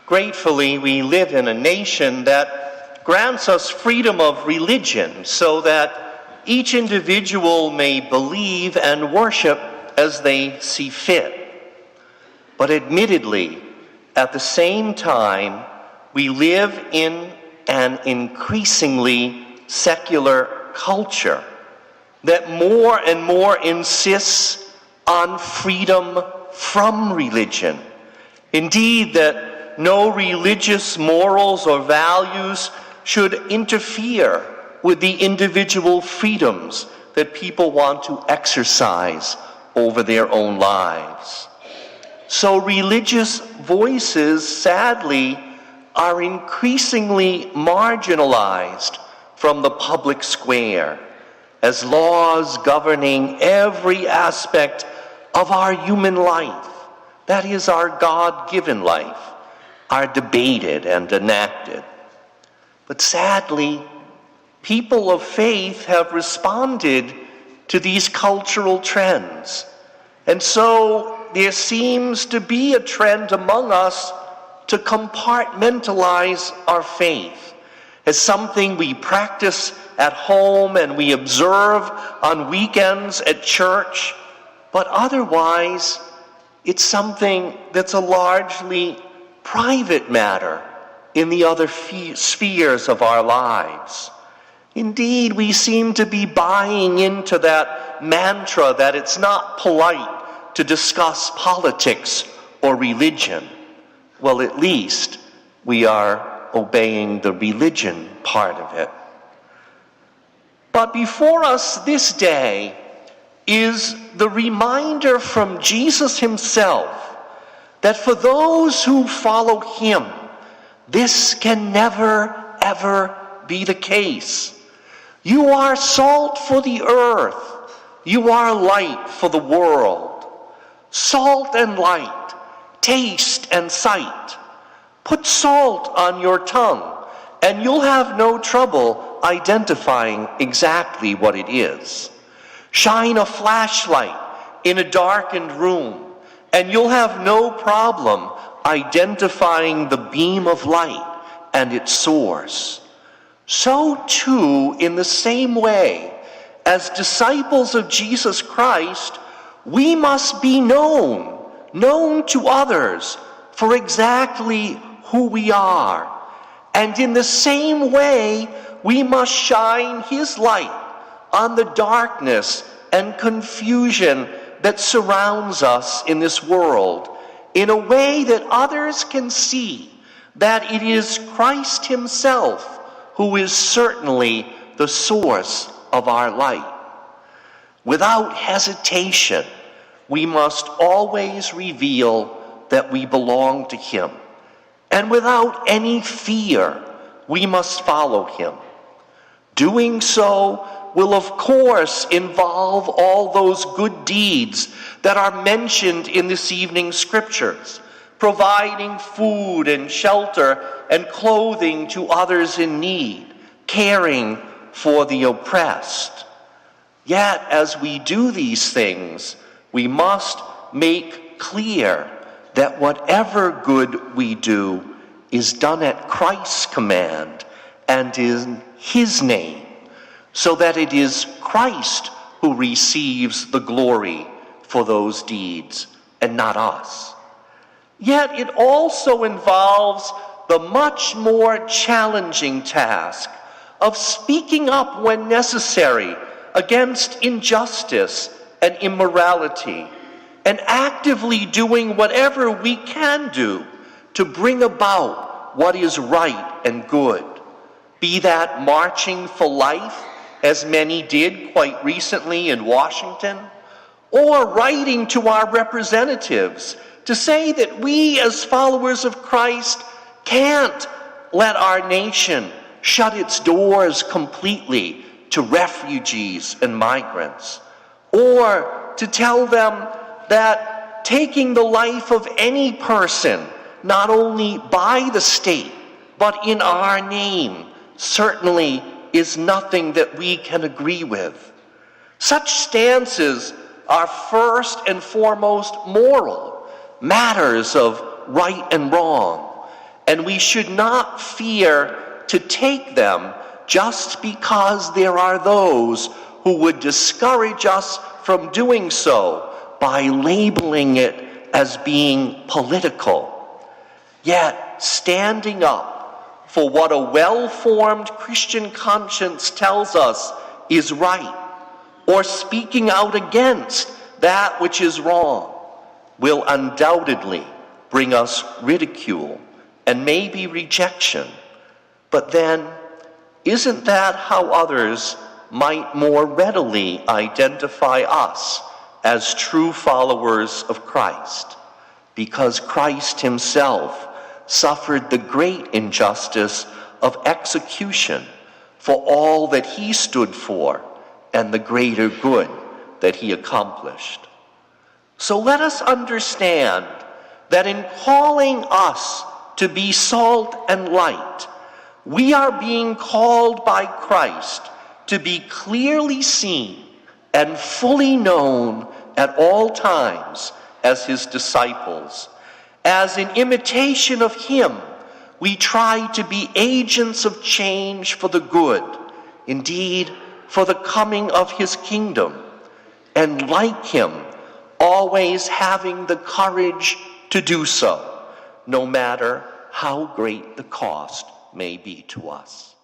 Gratefully, we live in a nation that grants us freedom of religion so that each individual may believe and worship as they see fit. But admittedly, at the same time, we live in an increasingly secular culture that more and more insists on freedom from religion. Indeed, that no religious morals or values should interfere with the individual freedoms that people want to exercise over their own lives. So religious voices, sadly, are increasingly marginalized from the public square as laws governing every aspect of our human life, that is our God-given life, are debated and enacted. But sadly, people of faith have responded to these cultural trends. And so there seems to be a trend among us to compartmentalize our faith as something we practice at home and we observe on weekends at church, but otherwise it's something that's a largely private matter in the other spheres of our lives. Indeed, we seem to be buying into that mantra that it's not polite to discuss politics or religion. Well, at least we are obeying the religion part of it. But before us this day is the reminder from Jesus himself that for those who follow him, this can never, ever be the case. You are salt for the earth. You are light for the world. Salt and light, taste and sight. Put salt on your tongue, and you'll have no trouble identifying exactly what it is. Shine a flashlight in a darkened room, and you'll have no problem identifying the beam of light and its source. So too, in the same way, as disciples of Jesus Christ, we must be known to others for exactly who we are. And in the same way, we must shine his light on the darkness and confusion that surrounds us in this world, in a way that others can see that it is Christ himself who is certainly the source of our light. Without hesitation, we must always reveal that we belong to him. And without any fear, we must follow him. Doing so will, of course, involve all those good deeds that are mentioned in this evening's scriptures, providing food and shelter and clothing to others in need, caring for the oppressed. Yet, as we do these things, we must make clear that whatever good we do is done at Christ's command and in his name, so that it is Christ who receives the glory for those deeds and not us. Yet it also involves the much more challenging task of speaking up when necessary against injustice and immorality, and actively doing whatever we can do to bring about what is right and good. Be that marching for life, as many did quite recently in Washington, or writing to our representatives to say that we as followers of Christ can't let our nation shut its doors completely to refugees and migrants, or to tell them that taking the life of any person, not only by the state, but in our name, certainly is nothing that we can agree with. Such stances are first and foremost moral, matters of right and wrong, and we should not fear to take them just because there are those who would discourage us from doing so by labeling it as being political. Yet, standing up for what a well-formed Christian conscience tells us is right, or speaking out against that which is wrong, will undoubtedly bring us ridicule and maybe rejection. But then, isn't that how others might more readily identify us as true followers of Christ? Because Christ himself suffered the great injustice of execution for all that he stood for and the greater good that he accomplished. So let us understand that in calling us to be salt and light, we are being called by Christ to be clearly seen and fully known at all times as his disciples. As in imitation of him, we try to be agents of change for the good, indeed, for the coming of his kingdom, and like him, always having the courage to do so, no matter how great the cost may be to us.